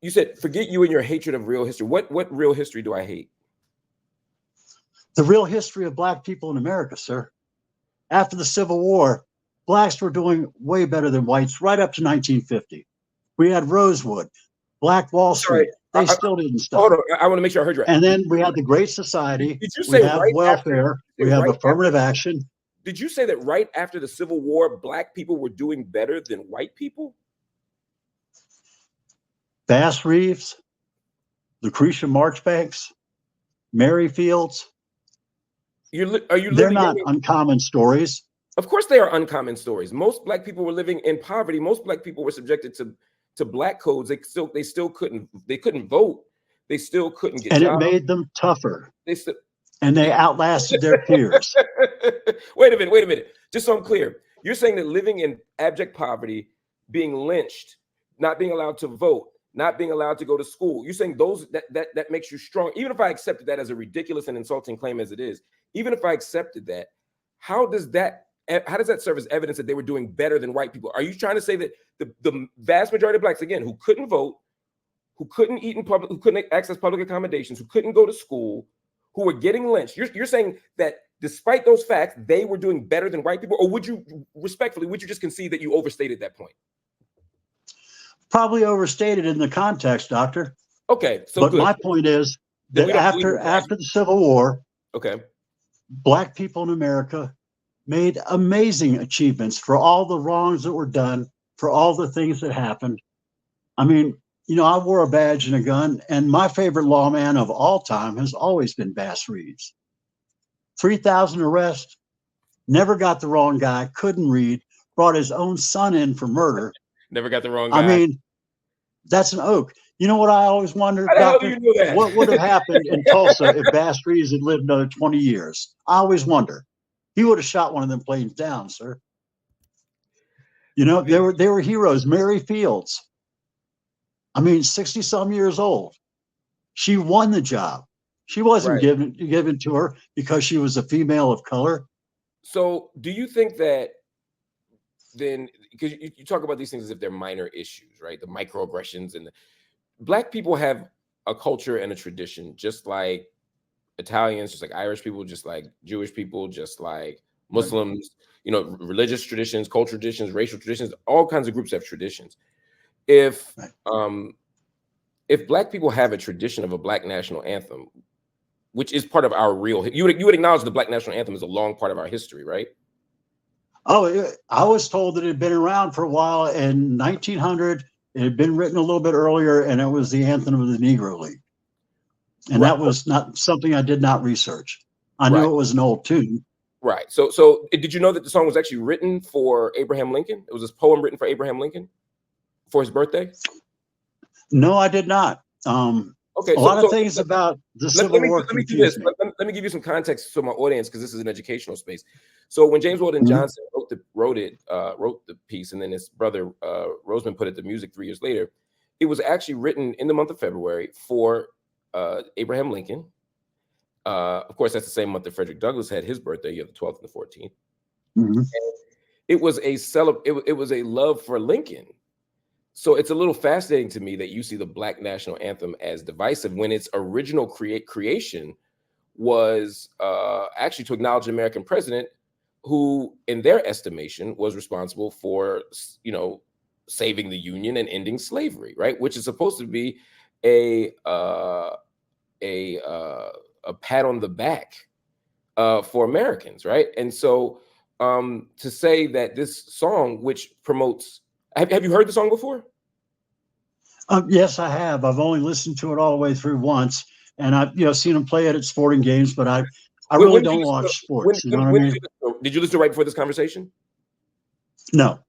You said, forget you and your hatred of real history. What real history do I hate? The real history of Black people in America, sir. After the Civil War, Blacks were doing way better than whites right up to 1950. We had Rosewood, Black Wall Street. They still didn't stop. Hold on, I want to make sure I heard you right. And then we had the Great Society. Did you say we have welfare. We have affirmative action. Did you say that right after the Civil War, Black people were doing better than white people? Bass Reeves, Lucretia Marchbanks, Mary Fields. They're not uncommon stories. Of course they are uncommon stories. Most Black people were living in poverty. Most Black people were subjected to Black codes. They still couldn't vote. They still couldn't get jobs. And it made them tougher. And they outlasted their peers. Wait a minute. Just so I'm clear, you're saying that living in abject poverty, being lynched, not being allowed to vote, not being allowed to go to school, you're saying that makes you strong. Even if I accepted that as a ridiculous and insulting claim as it is, even if I accepted that, how does that serve as evidence that they were doing better than white people? Are you trying to say that the vast majority of Blacks, again, who couldn't vote, who couldn't eat in public, who couldn't access public accommodations, who couldn't go to school, who were getting lynched, you're saying that despite those facts, they were doing better than white people? Or would you just concede that you overstated that point? Probably overstated in the context, Doctor. Okay, so but my point is that after the Civil War, Black people in America made amazing achievements for all the wrongs that were done, for all the things that happened. I mean, I wore a badge and a gun, and my favorite lawman of all time has always been Bass Reeves. 3,000 arrests, never got the wrong guy, couldn't read, brought his own son in for murder. Never got the wrong guy. I mean, that's an oak. You know what I always wondered, Doctor? What would have happened in Tulsa if Bass Reeves had lived another 20 years? I always wonder. He would have shot one of them planes down, sir. They were heroes. Mary Fields. I mean, 60-some years old. She won the job. She wasn't given to her because she was a female of color. So do you think that then, because you talk about these things as if they're minor issues, right? The microaggressions, and Black people have a culture and a tradition, just like Italians, just like Irish people, just like Jewish people, just like Muslims, religious traditions, cultural traditions, racial traditions, all kinds of groups have traditions. If Black people have a tradition of a Black national anthem, which is part of our you would acknowledge the Black National Anthem is a long part of our history, right? Oh, I was told that it had been around for a while. In 1900, it had been written a little bit earlier, and it was the anthem of the Negro League. And that was not something I did not research. I knew it was an old tune. Right. So did you know that the song was actually written for Abraham Lincoln? It was this poem written for Abraham Lincoln for his birthday? No, I did not. A lot of things about the Civil War. Let me do this. Let me give you some context for my audience, because this is an educational space. So when James Weldon Johnson wrote the piece, and then his brother Roseman put it to music 3 years later, it was actually written in the month of February for Abraham Lincoln. Of course, that's the same month that Frederick Douglass had his birthday. You have the 12th and the 14th. And it was it was a love for Lincoln. So it's a little fascinating to me that you see the Black National Anthem as divisive when its original creation was actually to acknowledge an American president who, in their estimation, was responsible for, saving the Union and ending slavery, right? Which is supposed to be a pat on the back for Americans, right? And so to say that this song, which promotes, have you heard the song before? Yes, I have. I've only listened to it all the way through once, and I've seen them play it at sporting games, but I really don't watch sports. Did you listen to it right before this conversation? No.